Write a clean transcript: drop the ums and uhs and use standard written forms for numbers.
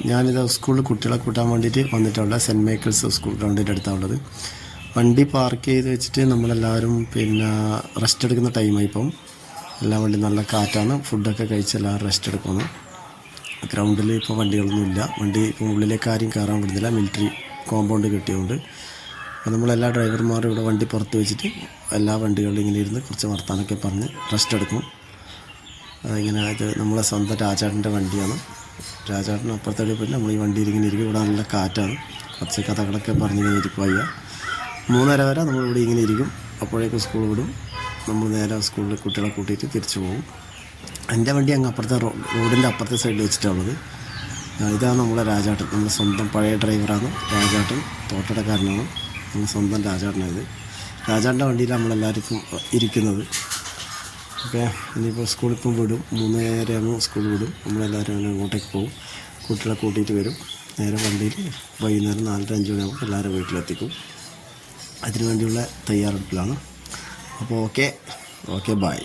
ഞാനിത് സ്കൂളിൽ കുട്ടികളെ കൂട്ടാൻ വേണ്ടിയിട്ട് വന്നിട്ടുള്ള സെൻറ്റ് മൈക്കിൾസ് സ്കൂൾ ഗ്രൗണ്ടിൻ്റെ അടുത്താണുള്ളത്. വണ്ടി പാർക്ക് ചെയ്ത് വെച്ചിട്ട് നമ്മളെല്ലാവരും റെസ്റ്റ് എടുക്കുന്ന ടൈമായി. ഇപ്പം എല്ലാ വണ്ടി നല്ല കാറ്റാണ്. ഫുഡൊക്കെ കഴിച്ച് എല്ലാവരും റെസ്റ്റ് എടുക്കുന്നു. ഗ്രൗണ്ടിൽ ഇപ്പോൾ വണ്ടികളൊന്നുമില്ല. വണ്ടി ഇപ്പോൾ ഉള്ളിലേക്ക് ആരും കയറാൻ വിടുന്നില്ല, മിലിറ്ററി കോമ്പൗണ്ട് കെട്ടിയതുകൊണ്ട്. അപ്പോൾ നമ്മളെല്ലാ ഡ്രൈവർമാരും ഇവിടെ വണ്ടി പുറത്ത് വെച്ചിട്ട് എല്ലാ വണ്ടികളിലും ഇങ്ങനെ ഇരുന്ന് കുറച്ച് വർത്താനൊക്കെ പറഞ്ഞ് റെസ്റ്റ് എടുക്കും. ഇത് നമ്മളെ സ്വന്തം രാജാട്ടിൻ്റെ വണ്ടിയാണ്. രാജാട്ടിന് അപ്പുറത്തേക്ക് പിന്നെ നമ്മൾ ഈ വണ്ടിയിൽ ഇങ്ങനെ ഇരിക്കും. ഇവിടെ നല്ല കാറ്റാണ്. കുറച്ച് കഥകളൊക്കെ പറഞ്ഞിങ്ങനെ ഇരിക്കുക. 3:30 വരെ നമ്മളിവിടെ ഇങ്ങനെ ഇരിക്കും. അപ്പോഴേക്കും സ്കൂൾ വിടും. നമ്മൾ നേരെ സ്കൂളിൽ കുട്ടികളെ കൂട്ടിയിട്ട് തിരിച്ചു പോകും. എൻ്റെ വണ്ടി അങ്ങ് അപ്പുറത്തെ റോഡിൻ്റെ അപ്പുറത്തെ സൈഡിൽ വെച്ചിട്ടുള്ളത്. ഇതാണ് നമ്മളെ രാജാട്ടൻ. നമ്മുടെ സ്വന്തം പഴയ ഡ്രൈവറാണ് രാജാട്ടൻ. തോട്ടടക്കാരനാണ്. നമ്മൾ സ്വന്തം രാജാട്ടനായത്. രാജാട്ടിൻ്റെ വണ്ടിയിൽ നമ്മളെല്ലാവർക്കും ഇരിക്കുന്നത്. ഓക്കെ, ഇനിയിപ്പോൾ സ്കൂളിപ്പം വിടും. 3:30 ആകുമ്പോൾ സ്കൂൾ വിടും. നമ്മളെല്ലാവരും അങ്ങനെ അങ്ങോട്ടേക്ക് പോകും. കുട്ടികളെ കൂട്ടിയിട്ട് വരും. നേരെ വണ്ടിയിൽ വൈകുന്നേരം 4:05 മണിയാകുമ്പോൾ എല്ലാവരും വീട്ടിലെത്തിക്കും. അതിനു വേണ്ടിയുള്ള തയ്യാറെടുപ്പിലാണ്. അപ്പോൾ ഓക്കെ ബൈ.